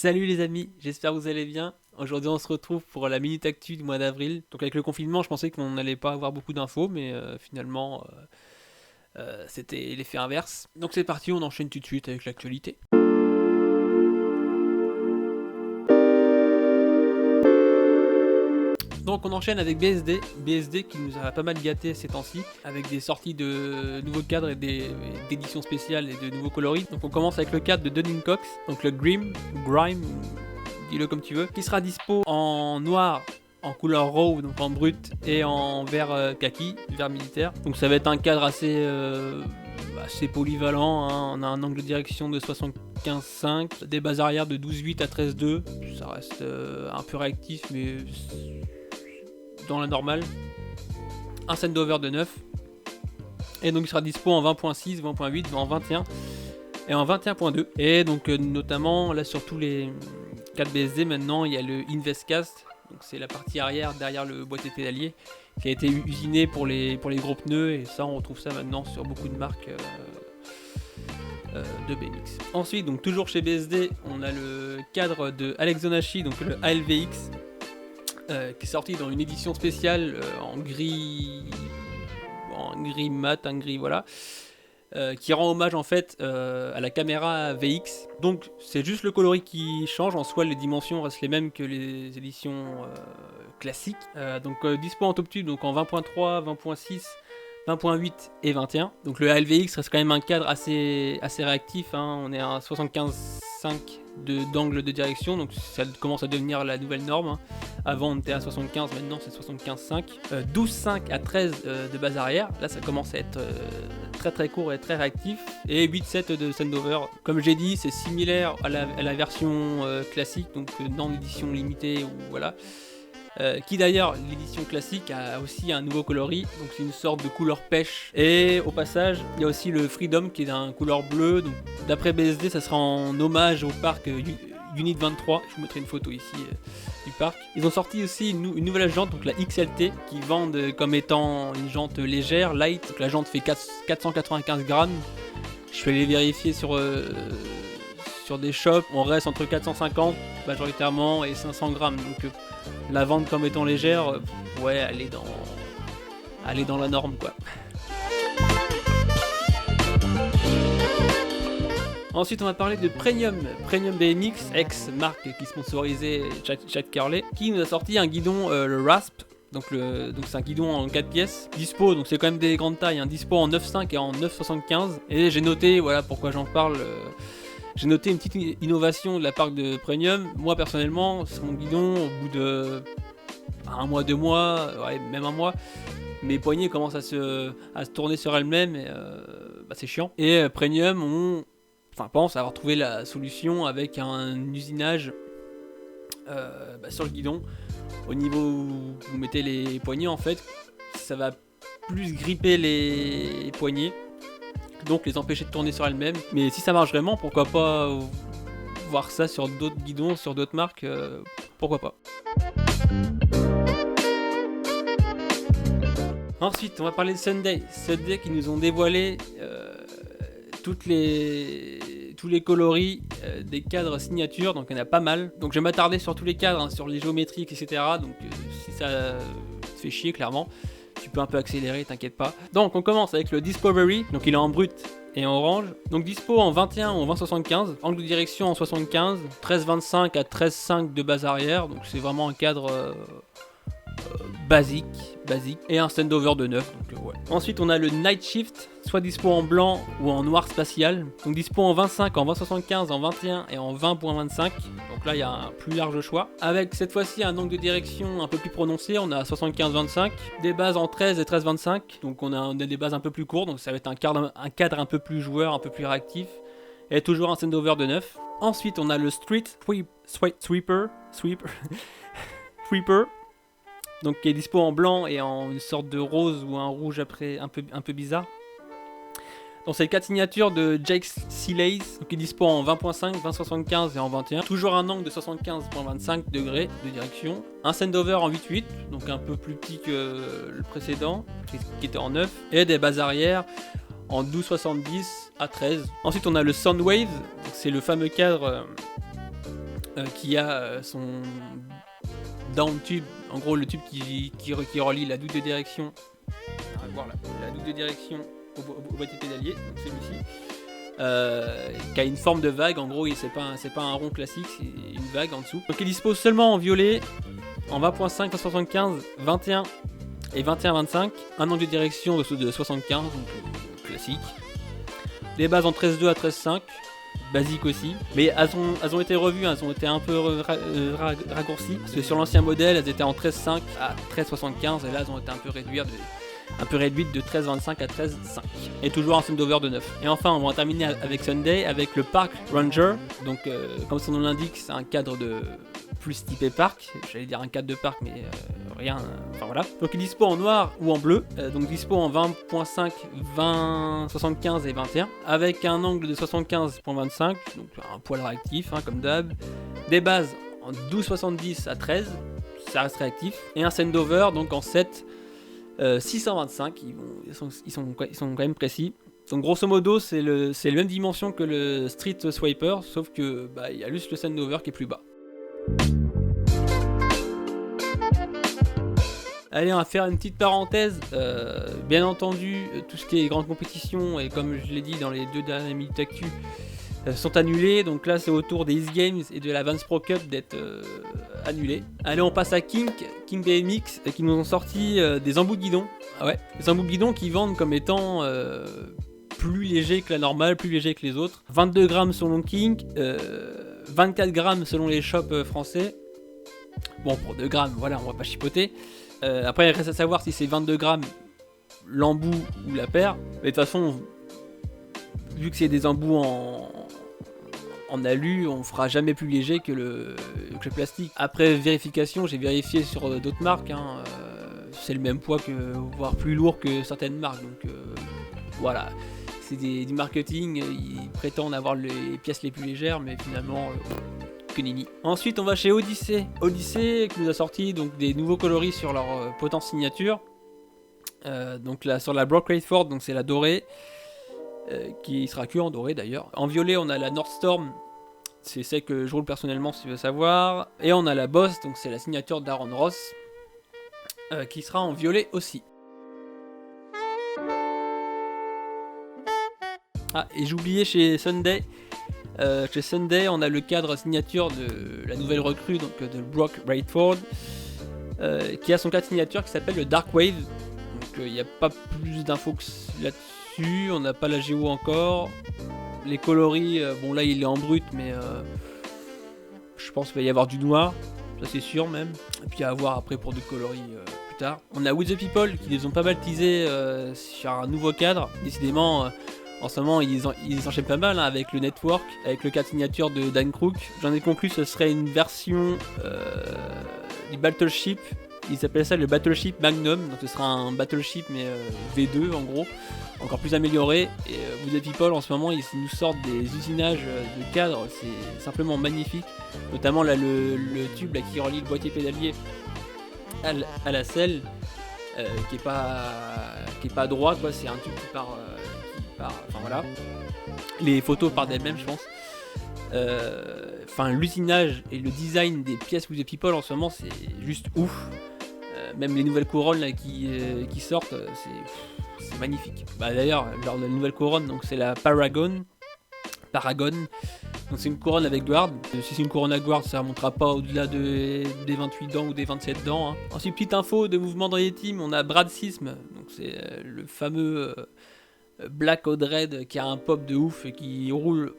Salut les amis, j'espère que vous allez bien. Aujourd'hui on se retrouve pour la Minute Actu du mois d'avril. Donc avec le confinement je pensais qu'on n'allait pas avoir beaucoup d'infos, mais finalement c'était l'effet inverse. Donc c'est parti, on enchaîne tout de suite avec l'actualité. Donc on enchaîne avec BSD qui nous a pas mal gâté ces temps-ci, avec des sorties de nouveaux cadres et d'éditions spéciales et de nouveaux coloris. Donc on commence avec le cadre de Dunning Cox, donc le Grime, dis-le comme tu veux, qui sera dispo en noir, en couleur raw, donc en brut, et en vert kaki, vert militaire. Donc ça va être un cadre assez polyvalent, hein. On a un angle de direction de 75,5, des bases arrière de 12,8 à 13,2, ça reste un peu réactif mais dans la normale. Un sendover de 9, et donc il sera dispo en 20.6, 20.8, en 21 et en 21.2. Et donc notamment là sur tous les 4 BSD maintenant il y a le Investcast, donc c'est la partie arrière derrière le boîtier pédalier qui a été usiné pour les gros pneus, et ça on retrouve ça maintenant sur beaucoup de marques de BMX. Ensuite, donc toujours chez BSD, on a le cadre de Alex Zonashi, donc le ALVX, qui est sorti dans une édition spéciale en gris mat, un gris voilà, qui rend hommage en fait à la caméra VX. Donc c'est juste le coloris qui change, en soi les dimensions restent les mêmes que les éditions classiques. Donc dispo en top tube, donc en 20.3, 20.6, 20.8 et 21. Donc le ALVX reste quand même un cadre assez réactif, hein. On est à 75,5 d'angle de direction, donc ça commence à devenir la nouvelle norme, hein. Avant on était à 75, maintenant c'est 75,5. 12,5 à 13 de base arrière, là ça commence à être très court et très réactif. Et 8,7 de sendover. Comme j'ai dit, c'est similaire à la version classique, donc non édition limitée ou voilà. Qui d'ailleurs, l'édition classique a aussi un nouveau coloris, donc c'est une sorte de couleur pêche. Et au passage, il y a aussi le Freedom qui est d'un couleur bleue, donc d'après BSD ça sera en hommage au parc Unit 23, je vous mettrai une photo ici du parc. Ils ont sorti aussi une nouvelle jante, donc la XLT, qui vendent comme étant une jante légère, light, donc la jante fait 495 grammes. Je suis allé vérifier sur des shops, on reste entre 450 majoritairement et 500 grammes, donc la vente comme étant légère, ouais, elle est dans la norme quoi. Ensuite on va parler de Premium BMX, ex-marque qui sponsorisait Chad Curley, qui nous a sorti un guidon, le Rasp. Donc c'est un guidon en 4 pièces, dispo, donc c'est quand même des grandes tailles, hein, dispo en 9,5 et en 9,75. Et j'ai noté, voilà pourquoi j'en parle, j'ai noté une petite innovation de la part de Premium. Moi personnellement, c'est mon guidon, au bout de un mois, 2 mois, ouais, même un mois, mes poignées commencent à se tourner sur elles-mêmes, et c'est chiant. Et Premium pense avoir trouvé la solution avec un usinage sur le guidon. Au niveau où vous mettez les poignées, en fait, ça va plus gripper les poignées, donc les empêcher de tourner sur elles-mêmes. Mais si ça marche vraiment, pourquoi pas voir ça sur d'autres guidons, sur d'autres marques, pourquoi pas. Ensuite, on va parler de Sunday qui nous ont dévoilé tous les coloris des cadres signature, donc il y en a pas mal. Donc je vais m'attarder sur tous les cadres, hein, sur les géométriques, etc. Donc si ça te fait chier, clairement, tu peux un peu accélérer, t'inquiète pas. Donc on commence avec le Discovery, donc il est en brut et en orange. Donc dispo en 21 ou en 20,75, angle de direction en 75, 13,25 à 13,5 de base arrière, donc c'est vraiment un cadre basique, et un sendover de 9, donc ouais. Ensuite on a le Night Shift, soit dispo en blanc ou en noir spatial, donc dispo en 25, en 20,75, en 21 et en 20.25, donc là il y a un plus large choix, avec cette fois-ci un angle de direction un peu plus prononcé. On a 75-25, des bases en 13 et 13-25, donc on a des bases un peu plus courtes, donc ça va être un cadre un peu plus joueur, un peu plus réactif, et toujours un sendover de 9. Ensuite on a le Street Sweeper donc qui est dispo en blanc et en une sorte de rose ou un rouge après un peu bizarre. Donc c'est le 4 signatures de Jake Sealays, donc qui est dispo en 20.5, 20.75 et en 21. Toujours un angle de 75.25 degrés de direction. Un sendover en 8.8, donc un peu plus petit que le précédent, qui était en 9. Et des bases arrière en 12.70 à 13. Ensuite on a le Soundwave, c'est le fameux cadre qui a son down tube, en gros le tube qui relie la double de direction, on va voir la double de direction au boîtier pédalier, donc celui-ci, qui a une forme de vague. En gros c'est pas un rond classique, c'est une vague en dessous. Donc il dispose seulement en violet, en 20.5 à 75, 21 et 21-25, un angle de direction de 75, donc classique. Les bases en 13.2 à 13.5, basique aussi, mais elles ont été revues, elles ont été un peu raccourcies, parce que sur l'ancien modèle elles étaient en 13.5 à 13.75 et là elles ont été un peu réduites de 13.25 à 13.5, et toujours un Sundover de 9. Et enfin on va terminer avec Sunday, avec le Park Ranger, donc comme son nom l'indique, c'est un cadre de plus typé parc, j'allais dire un cadre de parc mais rien, enfin voilà. Donc il est dispo en noir ou en bleu, donc dispo en 20.5, 20, 75 et 21, avec un angle de 75.25, donc un poil réactif comme d'hab, des bases en 12.70 à 13, ça reste réactif, et un Sundover donc en 7, 625, ils sont quand même précis. Donc grosso modo c'est la même dimension que le Street Swiper, sauf que il y a juste le Sundover qui est plus bas. Allez, on va faire une petite parenthèse. Bien entendu, tout ce qui est grande compétition, et comme je l'ai dit dans les 2 dernières minutes actu, sont annulés. Donc là, c'est au tour des East Games et de la Vans Pro Cup d'être annulés. Allez, on passe à King BMX, qui nous ont sorti des embouts de guidon. Ah ouais, des embouts de guidon qui vendent comme étant plus légers que la normale, plus légers que les autres. 22 grammes selon King, 24 grammes selon les shops français. Bon, pour 2 grammes, voilà, on va pas chipoter. Après, il reste à savoir si c'est 22 grammes l'embout ou la paire. Mais de toute façon, vu que c'est des embouts en alu, on fera jamais plus léger que le plastique. Après vérification, j'ai vérifié sur d'autres marques, c'est le même poids voire plus lourd que certaines marques. Donc voilà, c'est du marketing, ils prétendent avoir les pièces les plus légères, mais finalement que nini. Ensuite on va chez Odyssey qui nous a sorti donc des nouveaux coloris sur leur potence signature. Donc là sur la Brock Raidford, donc c'est la dorée, qui sera que en doré d'ailleurs. En violet on a la Northstorm, c'est celle que je roule personnellement si tu veux savoir, et on a la Boss, donc c'est la signature d'Aaron Ross, qui sera en violet aussi. Ah, et j'oubliais chez Sunday, on a le cadre signature de la nouvelle recrue, donc de Brock Raidford, qui a son cadre signature qui s'appelle le Dark Wave. Donc il n'y a pas plus d'infos là-dessus, on n'a pas la géo encore. Les coloris, bon là il est en brut, mais je pense qu'il va y avoir du noir, ça c'est sûr même. Et puis à voir après pour d'autres coloris plus tard. On a With the People qui les ont pas mal teasés sur un nouveau cadre, décidément. En ce moment, ils enchaînent pas mal avec le Network, avec le cadre signature de Dan Crook. J'en ai conclu que ce serait une version du Battleship. Ils appellent ça le Battleship Magnum, donc ce sera un Battleship mais V2 en gros, encore plus amélioré. Et With the People en ce moment, ils nous sortent des usinages de cadres, c'est simplement magnifique. Notamment là le tube là, qui relie le boîtier pédalier à la selle, qui est pas droit quoi, c'est un tube qui part. Enfin voilà, les photos partent d'elles-mêmes je pense. Enfin l'usinage et le design des pièces With the People en ce moment c'est juste ouf. Même les nouvelles couronnes là, qui sortent, c'est magnifique. D'ailleurs la nouvelle couronne donc c'est la Paragon. Donc c'est une couronne avec guard. Si c'est une couronne à guard, ça remontera pas au-delà des 28 dents ou des 27 dents. Ensuite petite info de mouvement dans les teams, on a Brad Sism, donc c'est le fameux Black Odred qui a un pop de ouf et qui roule,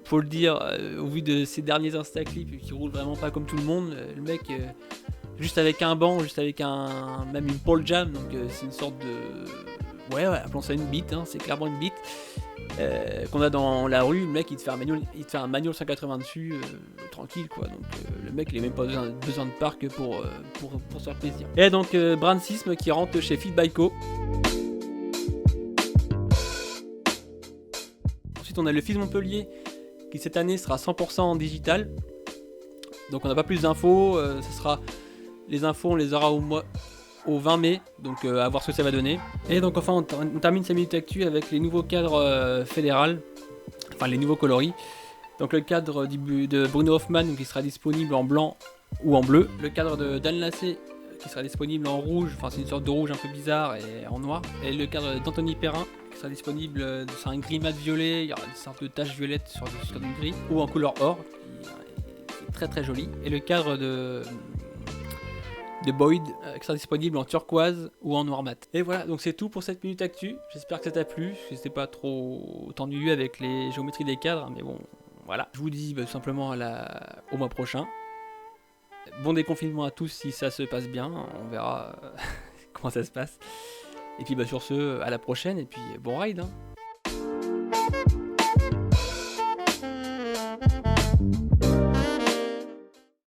faut le dire, au vu de ses derniers Instaclips, qui roule vraiment pas comme tout le monde. Le mec, juste avec un banc, juste avec même une pole jam, donc c'est une sorte de... Ouais, appelons ça une beat, c'est clairement une beat. Qu'on a dans la rue, le mec il te fait un manual 180 dessus, tranquille quoi. Donc le mec il a même pas besoin de parc pour se faire plaisir. Et donc Brad Sism qui rentre chez Fit Bike. Ensuite on a le Fils Montpellier qui cette année sera 100% en digital. Donc on n'a pas plus d'infos, les infos on les aura au 20 mai, donc à voir ce que ça va donner. Et donc enfin on termine sa minute actu avec les nouveaux cadres fédérales, enfin les nouveaux coloris. Donc le cadre de Bruno Hoffman qui sera disponible en blanc ou en bleu. Le cadre de Dan Lassé qui sera disponible en rouge, enfin c'est une sorte de rouge un peu bizarre et en noir. Et le cadre d'Anthony Perrin qui sera disponible, c'est un gris mat violet, il y aura une sorte de tache violette sur du gris, ou en couleur or, qui est très très joli. Et le cadre de Boyd qui sera disponible en turquoise ou en noir mat. Et voilà, donc c'est tout pour cette minute actu. J'espère que ça t'a plu, c'était pas trop tendu avec les géométries des cadres, mais bon, voilà. Je vous dis tout simplement au mois prochain. Bon déconfinement à tous si ça se passe bien, on verra comment ça se passe. Et puis sur ce, à la prochaine, et puis bon ride hein.